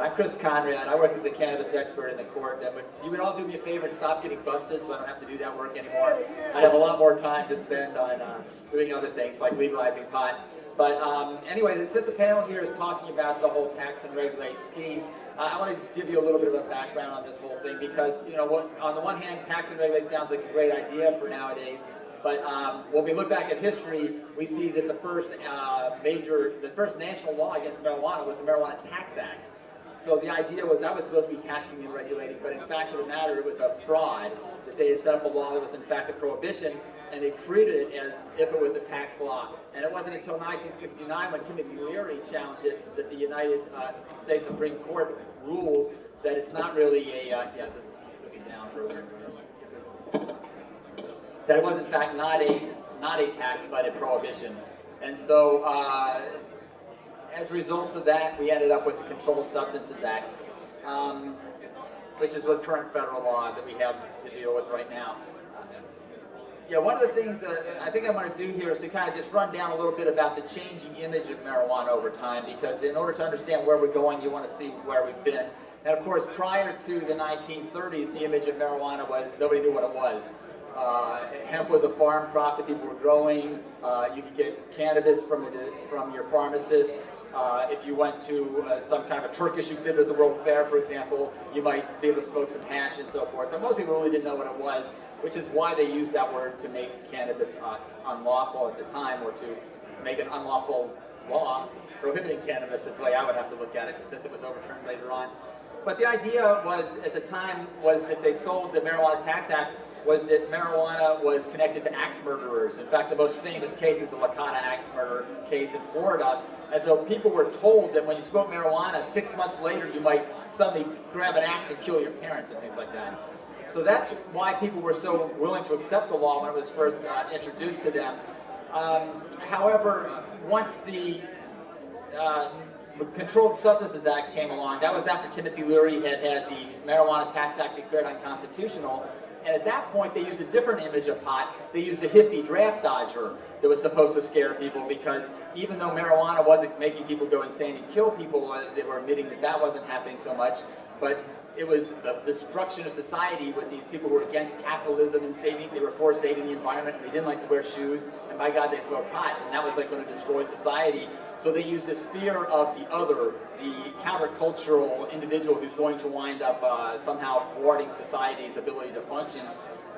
And I'm Chris Conrad. I work as a cannabis expert in the court. And you would all do me a favor and stop getting busted so I don't have to do that work anymore. I'd have a lot more time to spend on doing other things like legalizing pot. But anyway, since the panel here is talking about the whole tax and regulate scheme, I want to give you a little bit of a background on this whole thing because, you know, on the one hand, tax and regulate sounds like a great idea for nowadays. But when we look back at history, we see that the first national law against marijuana was the Marijuana Tax Act. So the idea was that was supposed to be taxing and regulating, but in fact of the matter, it was a fraud, that they had set up a law that was in fact a prohibition, and they treated it as if it was a tax law. And it wasn't until 1969 when Timothy Leary challenged it that the United States Supreme Court ruled that it's not really a, this keeps looking down for a minute. That it was in fact not a tax, but a prohibition. And so, as a result of that, we ended up with the Controlled Substances Act, which is the current federal law that we have to deal with right now. One of the things that I think I want to do here is to kind of just run down a little bit about the changing image of marijuana over time, because in order to understand where we're going, you want to see where we've been. And of course, prior to the 1930s, the image of marijuana was nobody knew what it was. Hemp was a farm crop that people were growing. You could get cannabis from your pharmacist. If you went to some kind of a Turkish exhibit at the World Fair, for example, you might be able to smoke some hash and so forth. But most people really didn't know what it was, which is why they used that word to make cannabis unlawful at the time, or to make an unlawful law prohibiting cannabis. That's the way I would have to look at it, since it was overturned later on. But the idea was, at the time, was that they sold the Marijuana Tax Act was that marijuana was connected to axe murderers. In fact, the most famous case is the Licata axe murder case in Florida. And so people were told that when you smoke marijuana, 6 months later you might suddenly grab an axe and kill your parents and things like that. So that's why people were so willing to accept the law when it was first introduced to them. However, once the Controlled Substances Act came along, that was after Timothy Leary had the Marijuana Tax Act declared unconstitutional. And at that point, they used a different image of pot. They used the hippie draft dodger that was supposed to scare people, because even though marijuana wasn't making people go insane and kill people, they were admitting that that wasn't happening so much. But it was the destruction of society with these people who were against capitalism and they were for saving the environment, and they didn't like to wear shoes, and by God, they smoked pot, and that was like going to destroy society. So they used this fear of the other, the countercultural individual who's going to wind up somehow thwarting society's ability to function.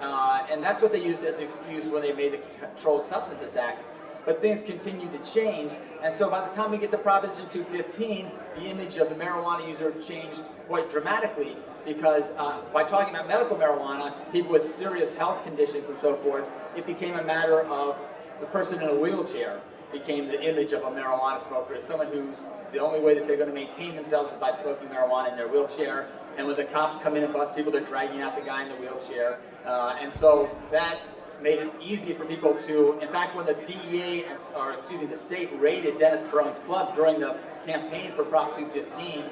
And that's what they used as an excuse when they made the Controlled Substances Act. But things continue to change, and so by the time we get to Proposition 215, the image of the marijuana user changed quite dramatically, because by talking about medical marijuana, people with serious health conditions and so forth, it became a matter of the person in a wheelchair became the image of a marijuana smoker, as someone who the only way that they're going to maintain themselves is by smoking marijuana in their wheelchair. And when the cops come in and bust people, they're dragging out the guy in the wheelchair. And so that made it easy for people to, in fact, when the DEA, the state raided Dennis Peron's club during the campaign for Prop 215,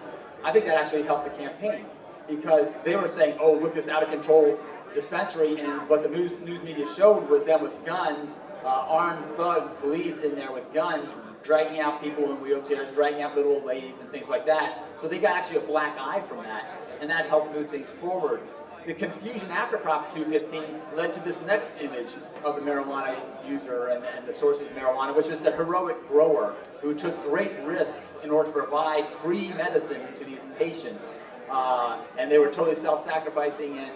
I think that actually helped the campaign, because they were saying, oh, look, this out-of-control dispensary, and what the news media showed was them with guns, armed thug police in there with guns, dragging out people in wheelchairs, dragging out little old ladies and things like that. So they got actually a black eye from that, and that helped move things forward. The confusion after Prop 215 led to this next image of the marijuana user and the sources of marijuana, which is the heroic grower who took great risks in order to provide free medicine to these patients. And they were totally self-sacrificing, and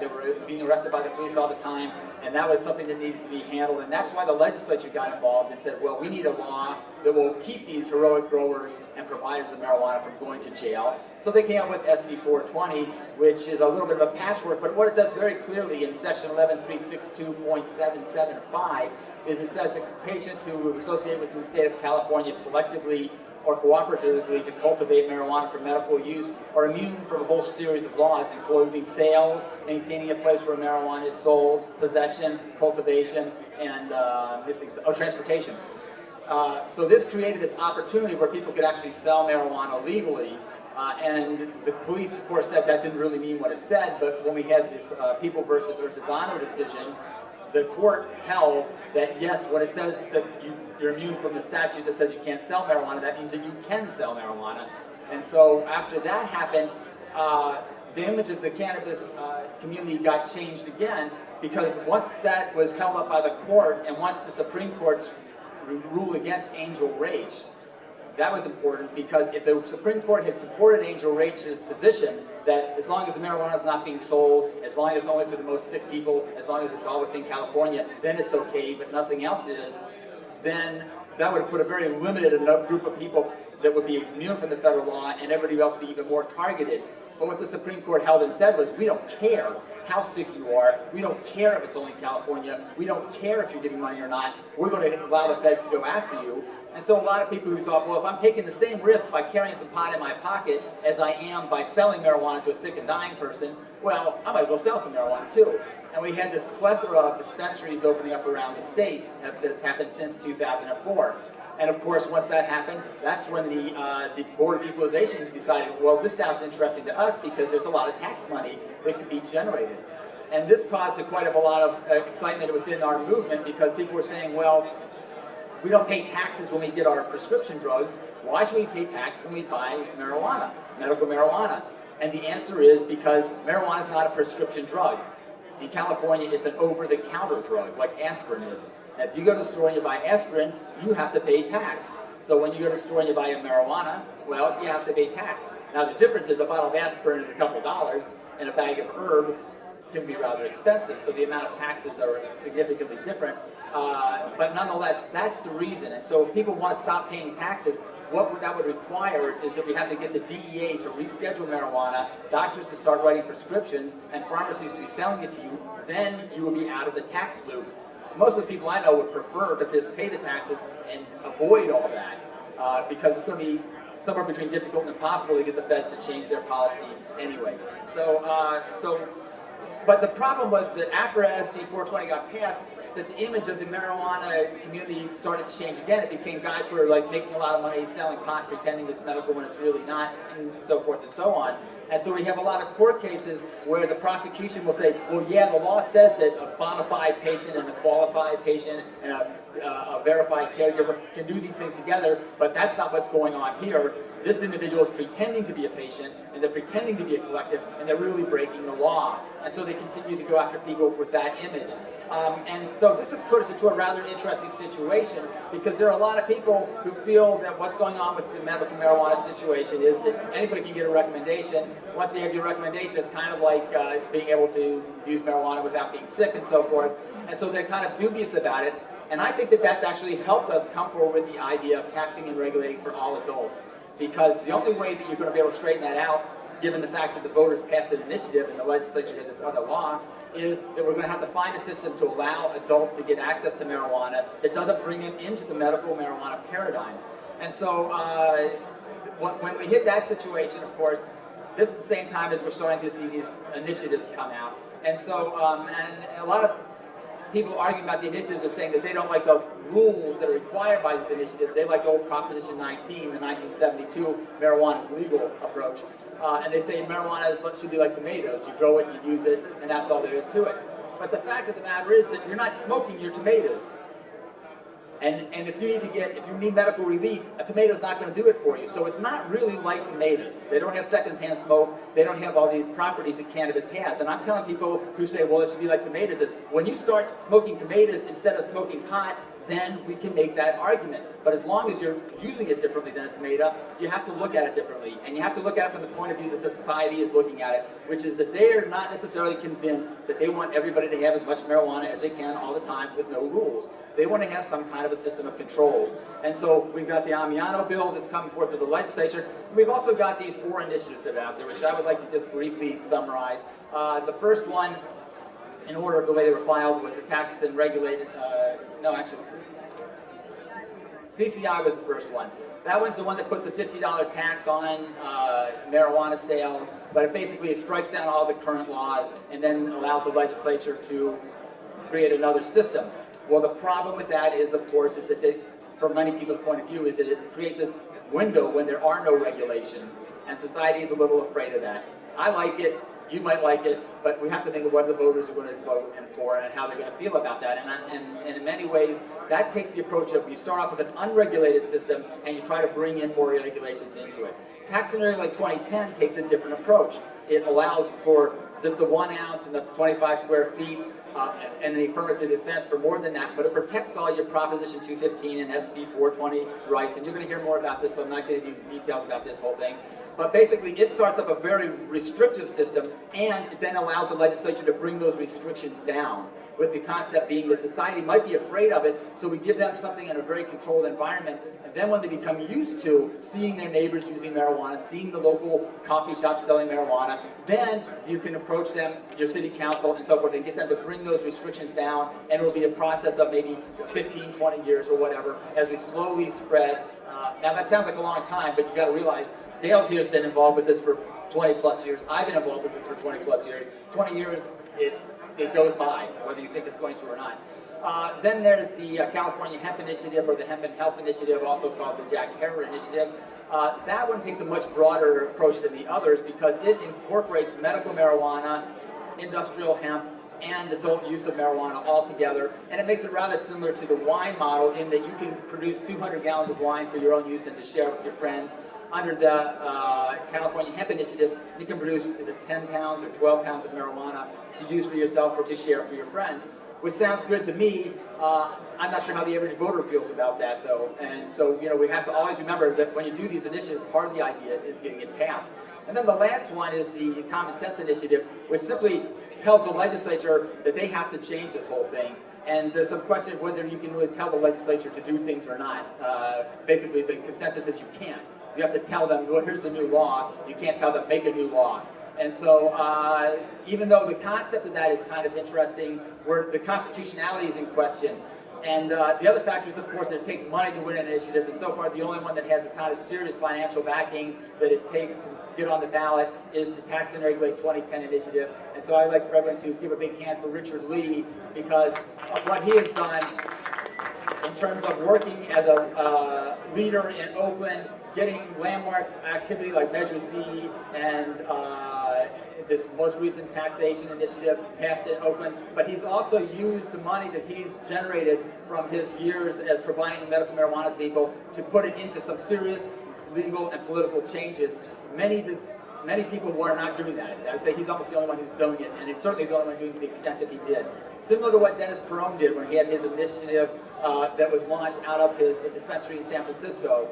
they were being arrested by the police all the time, and that was something that needed to be handled. And that's why the legislature got involved and said, well, we need a law that will keep these heroic growers and providers of marijuana from going to jail. So they came up with SB 420, which is a little bit of a patchwork, but what it does very clearly in section 11362.775 is it says that patients who are associated within the state of California collectively or cooperatively to cultivate marijuana for medical use are immune from a whole series of laws, including sales, maintaining a place where marijuana is sold, possession, cultivation, and transportation. So this created this opportunity where people could actually sell marijuana legally. And the police, of course, said that didn't really mean what it said, but when we had this People versus Honor decision, the court held that, yes, when it says that you're immune from the statute that says you can't sell marijuana, that means that you can sell marijuana. And so after that happened, the image of the cannabis community got changed again, because once that was held up by the court, and once the Supreme Court's rule against Angel Rach, that was important, because if the Supreme Court had supported Angel Rach's position that as long as the marijuana is not being sold, as long as it's only for the most sick people, as long as it's all within California, then it's okay, but nothing else is, then that would have put a very limited group of people that would be immune from the federal law, and everybody else would be even more targeted. But what the Supreme Court held and said was, we don't care how sick you are, we don't care if it's only California, we don't care if you're giving money or not, we're going to allow the feds to go after you. And so a lot of people who thought, well, if I'm taking the same risk by carrying some pot in my pocket as I am by selling marijuana to a sick and dying person, well, I might as well sell some marijuana too. And we had this plethora of dispensaries opening up around the state that has happened since 2004. And of course, once that happened, that's when the Board of Equalization decided, well, this sounds interesting to us because there's a lot of tax money that could be generated. And this caused quite a lot of excitement within our movement, because people were saying, well, we don't pay taxes when we get our prescription drugs. Why should we pay tax when we buy marijuana, medical marijuana? And the answer is because marijuana is not a prescription drug. In California, it's an over-the-counter drug, like aspirin is. Now, if you go to the store and you buy aspirin, you have to pay tax. So when you go to the store and you buy a marijuana, well, you have to pay tax. Now, the difference is a bottle of aspirin is a couple dollars, and a bag of herb can be rather expensive. So the amount of taxes are significantly different. But nonetheless, that's the reason. And so if people want to stop paying taxes, what that would require is that we have to get the DEA to reschedule marijuana, doctors to start writing prescriptions, and pharmacies to be selling it to you. Then you will be out of the tax loop. Most of the people I know would prefer to just pay the taxes and avoid all that, because it's going to be somewhere between difficult and impossible to get the feds to change their policy anyway. But the problem was that after SB 420 got passed, that the image of the marijuana community started to change again. It became guys who were like making a lot of money selling pot, pretending it's medical when it's really not, and so forth and so on. And so we have a lot of court cases where the prosecution will say, well, yeah, the law says that a bona fide patient and a qualified patient and a verified caregiver can do these things together, but that's not what's going on here. This individual is pretending to be a patient, and they're pretending to be a collective, and they're really breaking the law. And so they continue to go after people with that image. And so this has put us into a rather interesting situation, because there are a lot of people who feel that what's going on with the medical marijuana situation is that anybody can get a recommendation. Once you have your recommendation, it's kind of like being able to use marijuana without being sick and so forth. And so they're kind of dubious about it. And I think that that's actually helped us come forward with the idea of taxing and regulating for all adults. Because the only way that you're going to be able to straighten that out, given the fact that the voters passed an initiative and the legislature has this other law, is that we're going to have to find a system to allow adults to get access to marijuana that doesn't bring it into the medical marijuana paradigm. And so when we hit that situation, of course, this is the same time as we're starting to see these initiatives come out. And so, and a lot of people arguing about the initiatives are saying that they don't like the rules that are required by these initiatives. They like the old Proposition 19, the 1972 marijuana is legal approach. And they say marijuana should be like tomatoes. You grow it, you use it, and that's all there is to it. But the fact of the matter is that you're not smoking your tomatoes. And if you need medical relief, a tomato's not going to do it for you. So it's not really like tomatoes. They don't have secondhand smoke. They don't have all these properties that cannabis has. And I'm telling people who say, well, it should be like tomatoes, is when you start smoking tomatoes instead of smoking pot, then we can make that argument. But as long as you're using it differently than a tomato, you have to look at it differently. And you have to look at it from the point of view that the society is looking at it, which is that they are not necessarily convinced that they want everybody to have as much marijuana as they can all the time with no rules. They want to have some kind of a system of controls. And so we've got the Amiano bill that's coming forth to the legislature. And we've also got these 4 initiatives that are out there, which I would like to just briefly summarize. The first one, in order of the way they were filed, was the tax and regulated, CCI was the first one. That one's the one that puts a $50 tax on marijuana sales, but it strikes down all the current laws and then allows the legislature to create another system. Well, the problem with that is, of course, is that from many people's point of view, is that it creates this window when there are no regulations, and society is a little afraid of that. I like it. You might like it, but we have to think of what the voters are going to vote for and how they're going to feel about that. And in many ways, that takes the approach of you start off with an unregulated system and you try to bring in more regulations into it. Tax scenario like 2010 takes a different approach. It allows for just the 1 ounce and the 25 square feet and an affirmative defense for more than that, but it protects all your Proposition 215 and SB 420 rights, and you're going to hear more about this, so I'm not going to give you details about this whole thing. But basically, it starts up a very restrictive system, and it then allows the legislature to bring those restrictions down, with the concept being that society might be afraid of it, so we give them something in a very controlled environment, and then when they become used to seeing their neighbors using marijuana, seeing the local coffee shop selling marijuana, then you can approach them, your city council, and so forth, and get them to bring those restrictions down, and it will be a process of maybe 15, 20 years or whatever, as we slowly spread. Now that sounds like a long time, but you got to realize, Dale's here has been involved with this for 20 plus years. I've been involved with this for 20 plus years. 20 years, it goes by, whether you think it's going to or not. Then there's the California Hemp Initiative, or the Hemp and Health Initiative, also called the Jack Herer Initiative. That one takes a much broader approach than the others because it incorporates medical marijuana, industrial hemp, and adult use of marijuana all together, and it makes it rather similar to the wine model in that you can produce 200 gallons of wine for your own use and to share with your friends. Under the California Hemp Initiative, you can produce, is it 10 pounds or 12 pounds of marijuana to use for yourself or to share for your friends, which sounds good to me. I'm not sure how the average voter feels about that, though, and so, you know, we have to always remember that when you do these initiatives, part of the idea is getting it passed. And then the last one is the Common Sense Initiative, which simply tells the legislature that they have to change this whole thing. And there's some question of whether you can really tell the legislature to do things or not. Basically, the consensus is you can't. You have to tell them, well, here's the new law. You can't tell them, make a new law. And so even though the concept of that is kind of interesting, where the constitutionality is in question, and the other factor is, of course, that it takes money to win initiatives, and so far the only one that has a kind of serious financial backing that it takes to get on the ballot is the Tax and Regulate 2010 initiative. And so I'd like for everyone to give a big hand for Richard Lee because of what he has done in terms of working as a leader in Oakland, getting landmark activity like Measure Z and this most recent taxation initiative passed in Oakland, but he's also used the money that he's generated from his years as providing medical marijuana to people to put it into some serious legal and political changes. Many people were not doing that. I would say he's almost the only one who's doing it, and he's certainly the only one doing it to the extent that he did. Similar to what Dennis Perone did when he had his initiative that was launched out of his dispensary in San Francisco.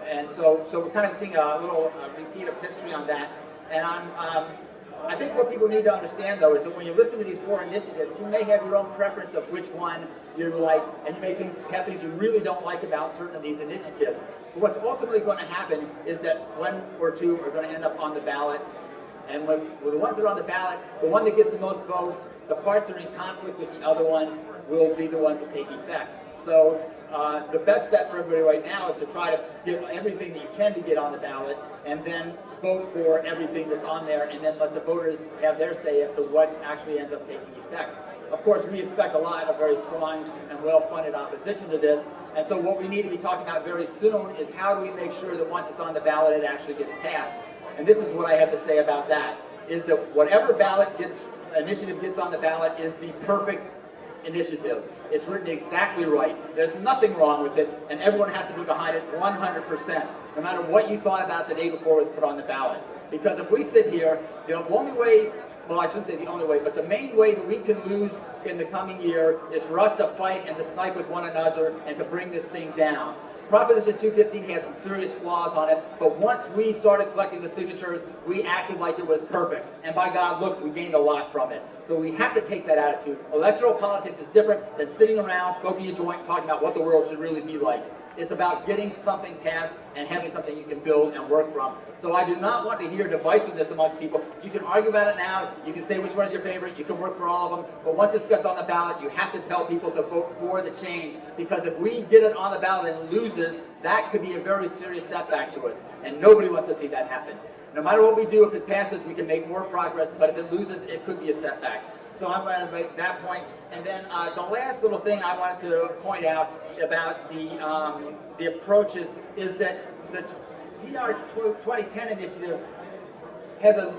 And so we're kind of seeing a little repeat of history on that. And I think what people need to understand, though, is that when you listen to these four initiatives, you may have your own preference of which one you like, and you may have things you really don't like about certain of these initiatives. But what's ultimately going to happen is that one or two are going to end up on the ballot. And with the ones that are on the ballot, the one that gets the most votes, the parts that are in conflict with the other one, will be the ones that take effect. So the best bet for everybody right now is to try to get everything that you can to get on the ballot, and then vote for everything that's on there, and then let the voters have their say as to what actually ends up taking effect. Of course, we expect a lot of very strong and well-funded opposition to this, and so what we need to be talking about very soon is how do we make sure that once it's on the ballot, it actually gets passed. And this is what I have to say about that, is that whatever initiative gets on the ballot is the perfect initiative. It's written exactly right. There's nothing wrong with it, and everyone has to be behind it 100%, no matter what you thought about the day before it was put on the ballot. Because if we sit here, the only way, well, I shouldn't say the only way, but the main way that we can lose in the coming year is for us to fight and to snipe with one another and to bring this thing down. Proposition 215 had some serious flaws on it, but once we started collecting the signatures, we acted like it was perfect. And by God, look, we gained a lot from it. So we have to take that attitude. Electoral politics is different than sitting around, smoking a joint, and talking about what the world should really be like. It's about getting something passed and having something you can build and work from. So I do not want to hear divisiveness amongst people. You can argue about it now, you can say which one is your favorite, you can work for all of them, but once this gets on the ballot, you have to tell people to vote for the change, because if we get it on the ballot and it loses, that could be a very serious setback to us, and nobody wants to see that happen. No matter what we do, if it passes, we can make more progress, but if it loses, it could be a setback. So I'm going to make that point. And then the last little thing I wanted to point out about the approaches is that the TR 2010 initiative has a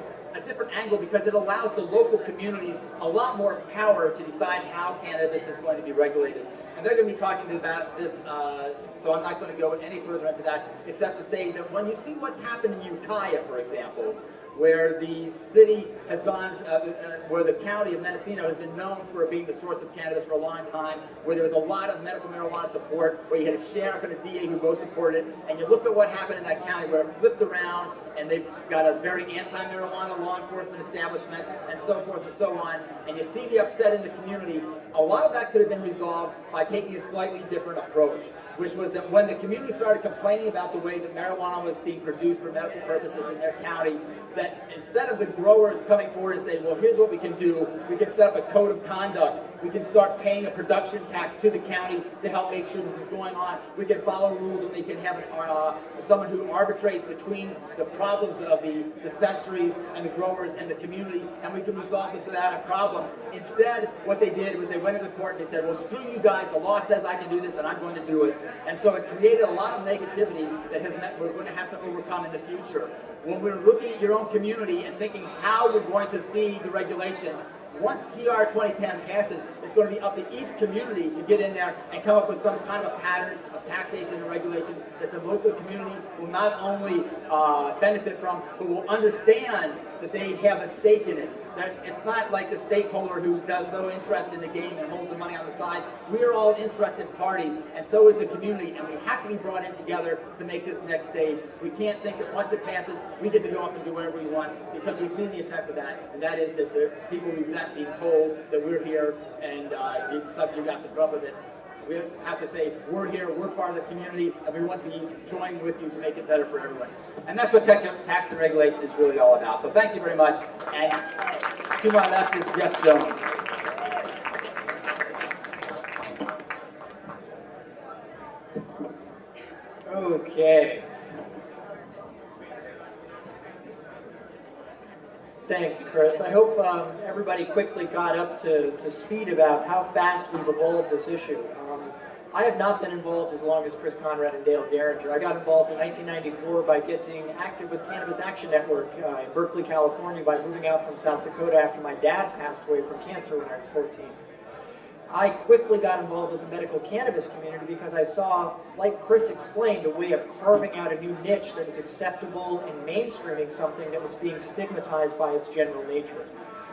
different angle because it allows the local communities a lot more power to decide how cannabis is going to be regulated. And they're going to be talking about this, so I'm not going to go any further into that, except to say that when you see what's happened in Ukiah, for example, where the city has gone, where the county of Mendocino has been known for being the source of cannabis for a long time, where there was a lot of medical marijuana support, where you had a sheriff and a DA who both supported it, and you look at what happened in that county where it flipped around, and they've got a very anti-marijuana law enforcement establishment, and so forth and so on, and you see the upset in the community. A lot of that could have been resolved by taking a slightly different approach, which was that when the community started complaining about the way that marijuana was being produced for medical purposes in their county, that instead of the growers coming forward and saying, well, here's what we can do, we can set up a code of conduct, we can start paying a production tax to the county to help make sure this is going on, we can follow rules, and we can have someone who arbitrates between the problems of the dispensaries and the growers and the community, and we can resolve this without a problem. Instead, what they did was they went into court and they said, well, screw you guys, the law says I can do this and I'm going to do it. And so it created a lot of negativity that we're going to have to overcome in the future. When we're looking at your own community and thinking how we're going to see the regulation, once TR 2010 passes, it's going to be up to each community to get in there and come up with some kind of a pattern of taxation and regulation that the local community will not only benefit from, but will understand that they have a stake in it. That it's not like the stakeholder who does no interest in the game and holds the money on the side. We're all interested parties, and so is the community, and we have to be brought in together to make this next stage. We can't think that once it passes, we get to go up and do whatever we want, because we've seen the effect of that, and that is that the people resent being told that we're here and you got to rub with it. We have to say, we're here, we're part of the community, and we want to be joined with you to make it better for everyone. And that's what tax and regulation is really all about. So thank you very much. And to my left is Jeff Jones. Okay. Thanks, Chris. I hope everybody quickly got up to speed about how fast we've evolved this issue. I have not been involved as long as Chris Conrad and Dale Garinger. I got involved in 1994 by getting active with Cannabis Action Network in Berkeley, California, by moving out from South Dakota after my dad passed away from cancer when I was 14. I quickly got involved with the medical cannabis community because I saw, like Chris explained, a way of carving out a new niche that was acceptable and mainstreaming something that was being stigmatized by its general nature.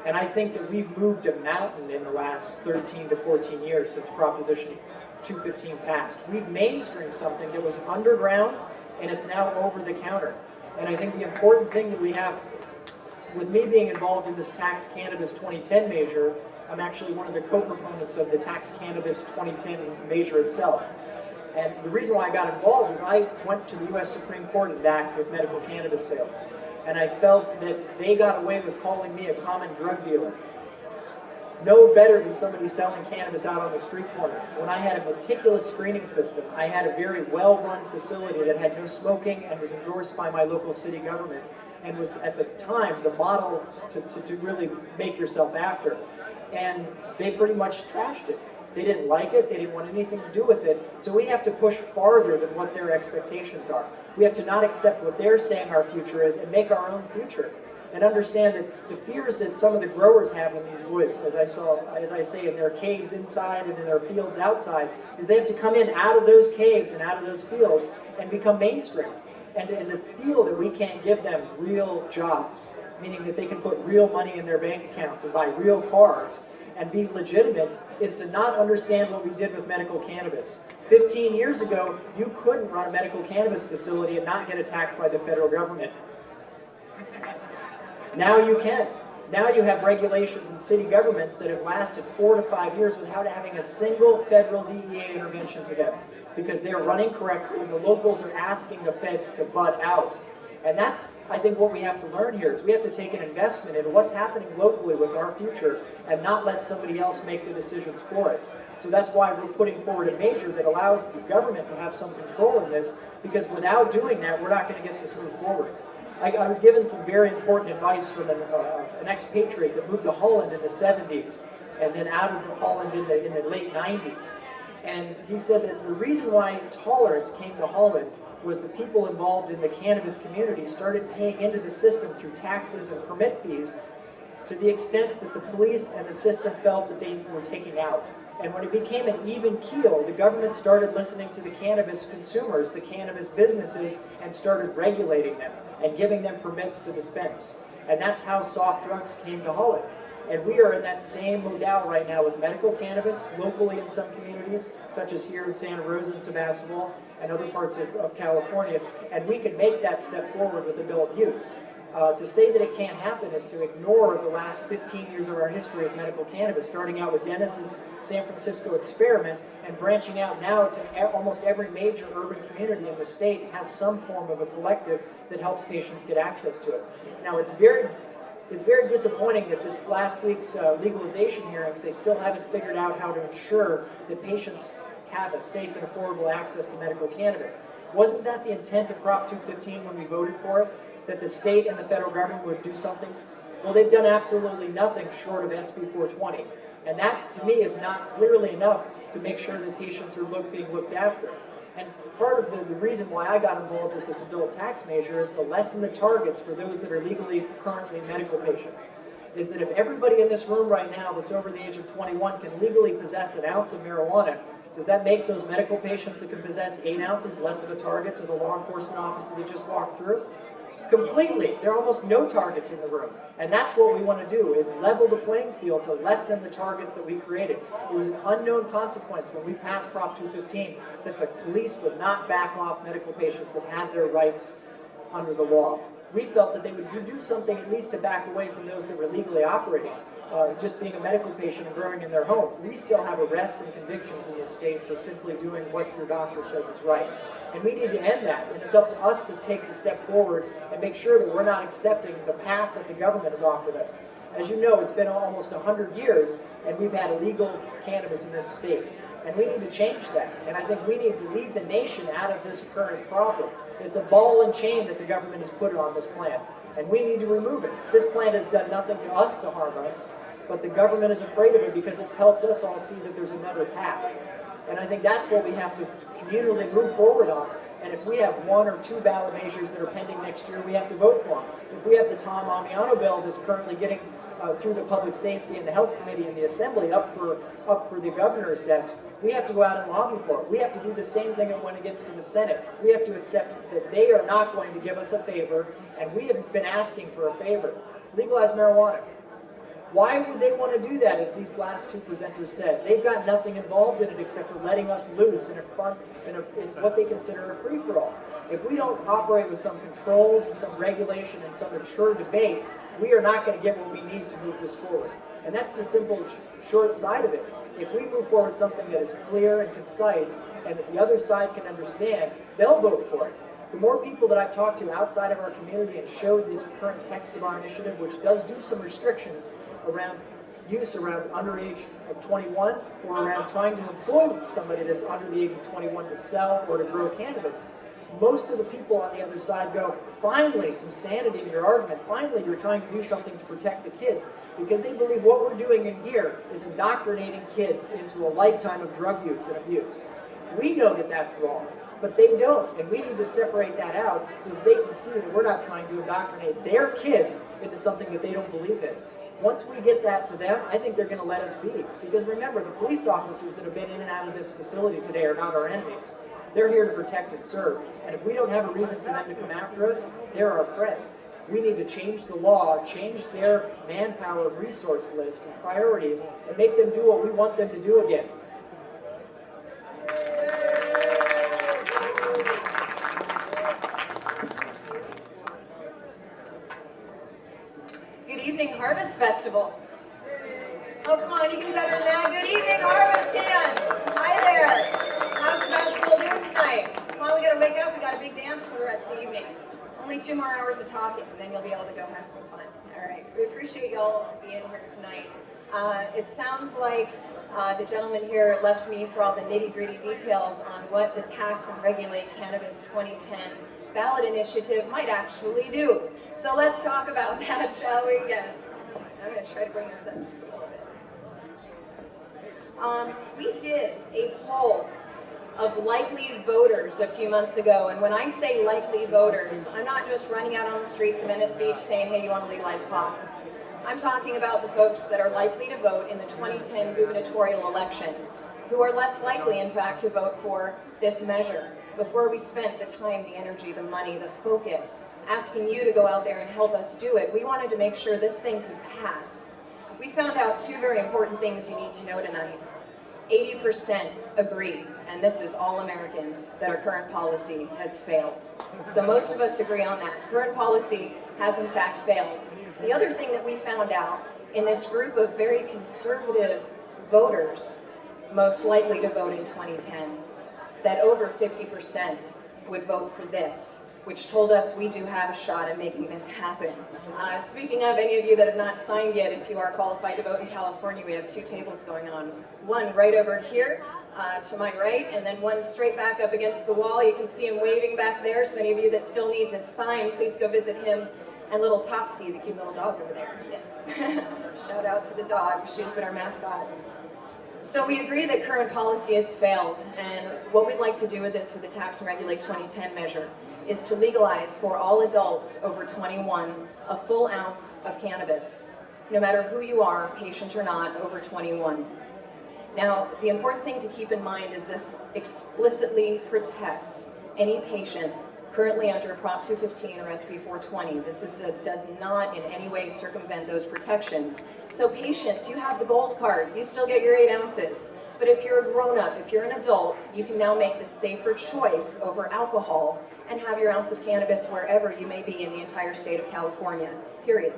And I think that we've moved a mountain in the last 13 to 14 years since Proposition 215 passed. We've mainstreamed something that was underground, and it's now over the counter. And I think the important thing that we have, with me being involved in this Tax Cannabis 2010 measure, I'm actually one of the co-proponents of the Tax Cannabis 2010 measure itself. And the reason why I got involved is I went to the U.S. Supreme Court and back with medical cannabis sales. And I felt that they got away with calling me a common drug dealer. No better than somebody selling cannabis out on the street corner. When I had a meticulous screening system, I had a very well-run facility that had no smoking and was endorsed by my local city government and was, at the time, the model to really make yourself after. And they pretty much trashed it. They didn't like it, they didn't want anything to do with it, so we have to push farther than what their expectations are. We have to not accept what they're saying our future is and make our own future. And understand that the fears that some of the growers have in these woods, as I say, in their caves inside and in their fields outside, is they have to come in out of those caves and out of those fields and become mainstream. And to feel that we can't give them real jobs, meaning that they can put real money in their bank accounts and buy real cars and be legitimate, is to not understand what we did with medical cannabis. 15 years ago, you couldn't run a medical cannabis facility and not get attacked by the federal government. Now you can. Now you have regulations in city governments that have lasted 4 to 5 years without having a single federal DEA intervention to them, because they're running correctly and the locals are asking the feds to butt out. And that's, I think, what we have to learn here, is we have to take an investment in what's happening locally with our future and not let somebody else make the decisions for us. So that's why we're putting forward a measure that allows the government to have some control in this, because without doing that, we're not going to get this moved forward. I was given some very important advice from an expatriate that moved to Holland in the 70s and then out of Holland in the late 90s. And he said that the reason why tolerance came to Holland was the people involved in the cannabis community started paying into the system through taxes and permit fees to the extent that the police and the system felt that they were taking out. And when it became an even keel, the government started listening to the cannabis consumers, the cannabis businesses, and started regulating them and giving them permits to dispense. And that's how soft drugs came to Holland. And we are in that same modal right now with medical cannabis, locally in some communities, such as here in Santa Rosa and Sebastopol and other parts of California. And we can make that step forward with adult use. To say that it can't happen is to ignore the last 15 years of our history of medical cannabis, starting out with Dennis's San Francisco experiment and branching out now to almost every major urban community in the state has some form of a collective that helps patients get access to it. Now, it's very disappointing that this last week's legalization hearings, they still haven't figured out how to ensure that patients have a safe and affordable access to medical cannabis. Wasn't that the intent of Prop 215 when we voted for it? That the state and the federal government would do something? Well, they've done absolutely nothing short of SB 420. And that, to me, is not clearly enough to make sure that patients are being looked after. And part of the reason why I got involved with this adult tax measure is to lessen the targets for those that are legally currently medical patients. Is that if everybody in this room right now that's over the age of 21 can legally possess an ounce of marijuana, does that make those medical patients that can possess 8 ounces less of a target to the law enforcement officer that just walked through? Completely. There are almost no targets in the room. And that's what we want to do, is level the playing field to lessen the targets that we created. It was an unknown consequence when we passed Prop 215 that the police would not back off medical patients that had their rights under the law. We felt that they would do something at least to back away from those that were legally operating. Just being a medical patient and growing in their home. We still have arrests and convictions in this state for simply doing what your doctor says is right. And we need to end that. And it's up to us to take the step forward and make sure that we're not accepting the path that the government has offered us. As you know, it's been almost 100 years and we've had illegal cannabis in this state. And we need to change that. And I think we need to lead the nation out of this current problem. It's a ball and chain that the government has put on this plant. And we need to remove it. This plant has done nothing to us to harm us. But the government is afraid of it because it's helped us all see that there's another path. And I think that's what we have to communally move forward on. And if we have 1 or 2 ballot measures that are pending next year, we have to vote for them. If we have the Tom Amiano bill that's currently getting through the Public Safety and the Health Committee and the Assembly up for the governor's desk, we have to go out and lobby for it. We have to do the same thing when it gets to the Senate. We have to accept that they are not going to give us a favor, and we have been asking for a favor. Legalize marijuana. Why would they want to do that, as these last 2 presenters said? They've got nothing involved in it except for letting us loose in what they consider a free-for-all. If we don't operate with some controls and some regulation and some mature debate, we are not going to get what we need to move this forward. And that's the simple, short side of it. If we move forward something that is clear and concise and that the other side can understand, they'll vote for it. The more people that I've talked to outside of our community and showed the current text of our initiative, which does do some restrictions around use around underage of 21 or around trying to employ somebody that's under the age of 21 to sell or to grow cannabis, most of the people on the other side go, finally, some sanity in your argument. Finally, you're trying to do something to protect the kids, because they believe what we're doing in here is indoctrinating kids into a lifetime of drug use and abuse. We know that that's wrong, but they don't, and we need to separate that out so that they can see that we're not trying to indoctrinate their kids into something that they don't believe in. Once we get that to them, I think they're going to let us be. Because remember, the police officers that have been in and out of this facility today are not our enemies. They're here to protect and serve. And if we don't have a reason for them to come after us, they're our friends. We need to change the law, change their manpower and resource list and priorities, and make them do what we want them to do again. Good evening, Harvest Festival. Oh, come on, you can do better than that. Good evening, Harvest Dance. Hi there. How's Sebastopol doing tonight? Come on, we gotta wake up. We got a big dance for the rest of the evening. Only 2 more hours of talking, and then you'll be able to go have some fun. All right, we appreciate y'all being here tonight. It sounds like the gentleman here left me for all the nitty-gritty details on what the Tax and Regulate Cannabis 2010 ballot initiative might actually do. So let's talk about that, shall we? Yes. I'm going to try to bring this up just a little bit. We did a poll of likely voters a few months ago, and when I say likely voters, I'm not just running out on the streets of Venice Beach saying, hey, you want to legalize pot. I'm talking about the folks that are likely to vote in the 2010 gubernatorial election, who are less likely, in fact, to vote for this measure. Before we spent the time, the energy, the money, the focus, asking you to go out there and help us do it, we wanted to make sure this thing could pass. We found out two very important things you need to know tonight. 80% agree, and this is all Americans, that our current policy has failed. So most of us agree on that. Current policy has in fact failed. The other thing that we found out in this group of very conservative voters, most likely to vote in 2010, that over 50% would vote for this, which told us we do have a shot at making this happen. Speaking of any of you that have not signed yet, if you are qualified to vote in California, we have two tables going on. One right over here to my right, and then one straight back up against the wall. You can see him waving back there, so any of you that still need to sign, please go visit him. And little Topsy, the cute little dog over there. Yes. Shout out to the dog. She's been our mascot. So we agree that current policy has failed, and what we'd like to do with this, with the Tax and Regulate 2010 measure, is to legalize for all adults over 21 a full ounce of cannabis, no matter who you are, patient or not, over 21. Now, the important thing to keep in mind is this explicitly protects any patient currently under Prop 215 or SB 420. This does not in any way circumvent those protections. So patients, you have the gold card. You still get your 8 ounces. But if you're a grown-up, if you're an adult, you can now make the safer choice over alcohol and have your ounce of cannabis wherever you may be in the entire state of California, period.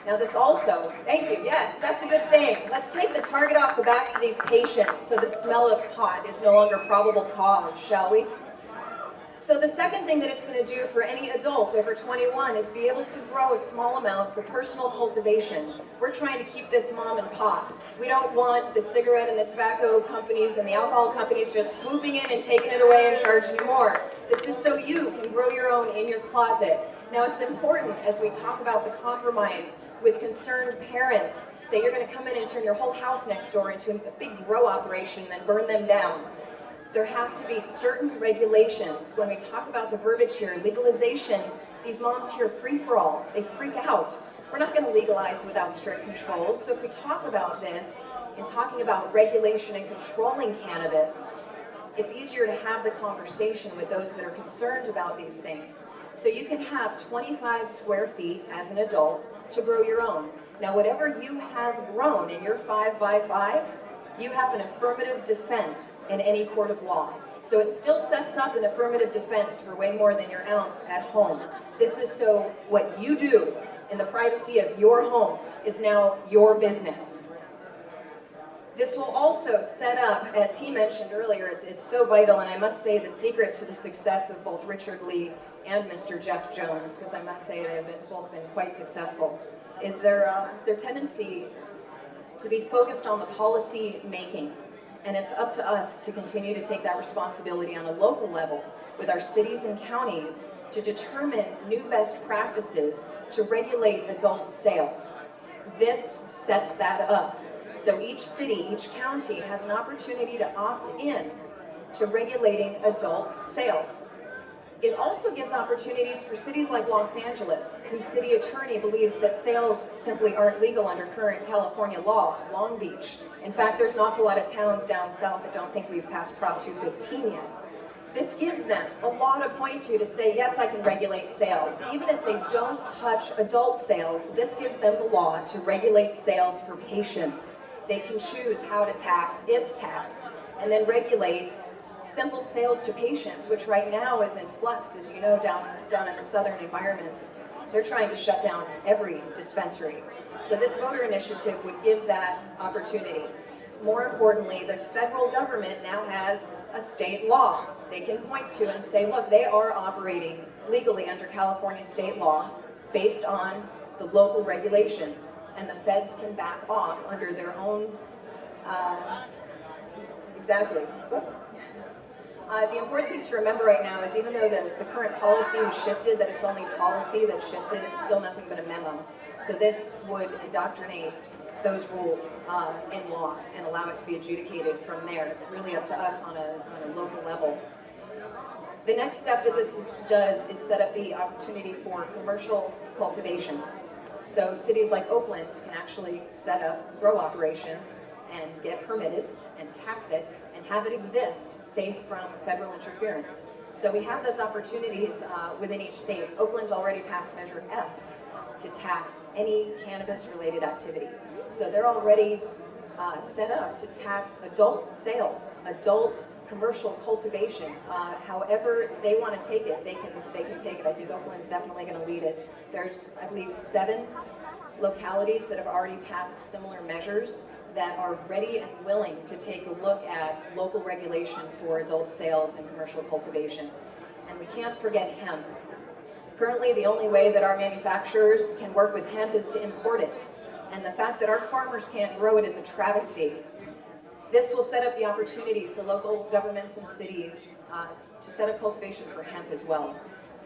Now this also, thank you, yes, that's a good thing. Let's take the target off the backs of these patients so the smell of pot is no longer probable cause, shall we? So the second thing that it's going to do for any adult over 21 is be able to grow a small amount for personal cultivation. We're trying to keep this mom and pop. We don't want the cigarette and the tobacco companies and the alcohol companies just swooping in and taking it away and charging you more. This is so you can grow your own in your closet. Now it's important as we talk about the compromise with concerned parents that you're going to come in and turn your whole house next door into a big grow operation and then burn them down. There have to be certain regulations. When we talk about the verbiage here, legalization, these moms hear free-for-all. They freak out. We're not going to legalize without strict controls. So if we talk about this and talking about regulation and controlling cannabis, it's easier to have the conversation with those that are concerned about these things. So you can have 25 square feet as an adult to grow your own. Now whatever you have grown in your 5x5, you have an affirmative defense in any court of law. So it still sets up an affirmative defense for way more than your ounce at home. This is so what you do in the privacy of your home is now your business. This will also set up, as he mentioned earlier, it's so vital, and I must say the secret to the success of both Richard Lee and Mr. Jeff Jones, because I must say they've both been quite successful, is their tendency to be focused on the policy making. And it's up to us to continue to take that responsibility on a local level with our cities and counties to determine new best practices to regulate adult sales. This sets that up. So each city, each county has an opportunity to opt in to regulating adult sales. It also gives opportunities for cities like Los Angeles, whose city attorney believes that sales simply aren't legal under current California law, Long Beach. In fact, there's an awful lot of towns down south that don't think we've passed Prop 215 yet. This gives them a law to point to say, yes, I can regulate sales. Even if they don't touch adult sales, this gives them the law to regulate sales for patients. They can choose how to tax, if tax, and then regulate simple sales to patients, which right now is in flux, as you know, down in the southern environments. They're trying to shut down every dispensary. So this voter initiative would give that opportunity. More importantly, the federal government now has a state law they can point to and say, look, they are operating legally under California state law based on the local regulations, and the feds can back off under their own, exactly. The important thing to remember right now is even though the current policy has shifted, that it's only policy that shifted, it's still nothing but a memo. So this would indoctrinate those rules in law and allow it to be adjudicated from there. It's really up to us on a local level. The next step that this does is set up the opportunity for commercial cultivation. So cities like Oakland can actually set up grow operations and get permitted and tax it and have it exist safe from federal interference. So we have those opportunities within each state. Oakland already passed Measure F to tax any cannabis-related activity. So they're already set up to tax adult sales, adult commercial cultivation. However they want to take it, they can take it. I think Oakland's definitely going to lead it. There's, I believe, 7 localities that have already passed similar measures that are ready and willing to take a look at local regulation for adult sales and commercial cultivation. And we can't forget hemp. Currently, the only way that our manufacturers can work with hemp is to import it. And the fact that our farmers can't grow it is a travesty. This will set up the opportunity for local governments and cities to set up cultivation for hemp as well.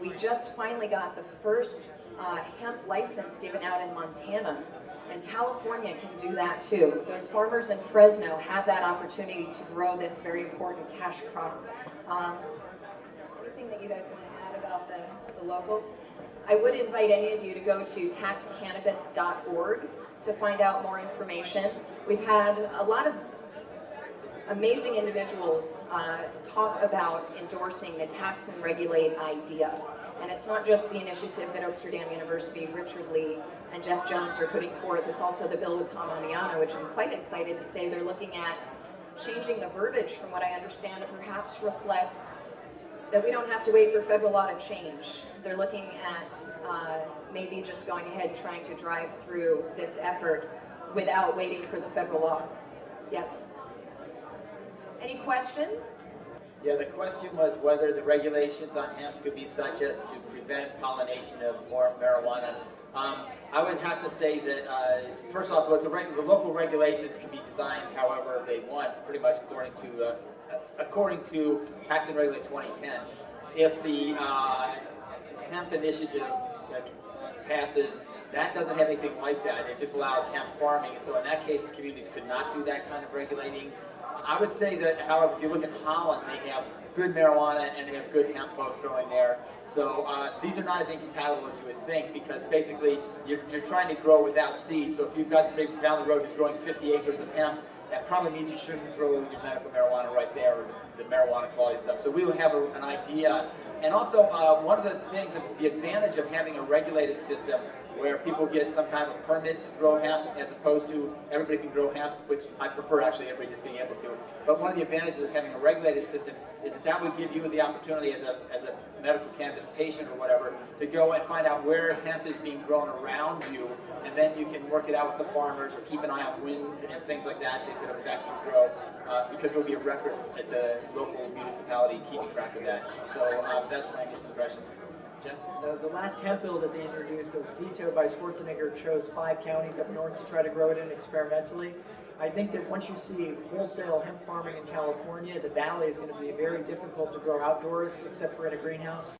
We just finally got the first hemp license given out in Montana, and California can do that too. Those farmers in Fresno have that opportunity to grow this very important cash crop. Anything that you guys want to add about the local? I would invite any of you to go to taxcannabis.org to find out more information. We've had a lot of amazing individuals talk about endorsing the tax and regulate idea. And it's not just the initiative that Oaksterdam University, Richard Lee, and Jeff Jones are putting forth. It's also the bill with Tom Amiano, which I'm quite excited to say they're looking at changing the verbiage, from what I understand, to perhaps reflect that we don't have to wait for federal law to change. They're looking at maybe just going ahead and trying to drive through this effort without waiting for the federal law. Yep. Any questions? Yeah, the question was whether the regulations on hemp could be such as to prevent pollination of more marijuana. I would have to say that, first off, the local regulations can be designed however they want, pretty much according to Tax and Regulate 2010. If the hemp initiative passes, that doesn't have anything like that. It just allows hemp farming. So in that case, the communities could not do that kind of regulating. I would say that, however, if you look at Holland, they have good marijuana and they have good hemp both growing there. So these are not as incompatible as you would think, because basically you're trying to grow without seed. So if you've got somebody down the road who's growing 50 acres of hemp, that probably means you shouldn't grow your medical marijuana right there, or the marijuana quality stuff. So we will have an idea. And also, one of the things, the advantage of having a regulated system where people get some kind of permit to grow hemp, as opposed to everybody can grow hemp, which I prefer actually everybody just being able to. But one of the advantages of having a regulated system is that would give you the opportunity as a medical cannabis patient or whatever to go and find out where hemp is being grown around you, and then you can work it out with the farmers or keep an eye on wind and things like that that could affect your grow, because there will be a record at the local municipality keeping track of that. So that's my initial impression. Jen? The last hemp bill that they introduced that was vetoed by Schwarzenegger chose 5 counties up north to try to grow it in experimentally. I think that once you see wholesale hemp farming in California, the valley is going to be very difficult to grow outdoors, except for in a greenhouse.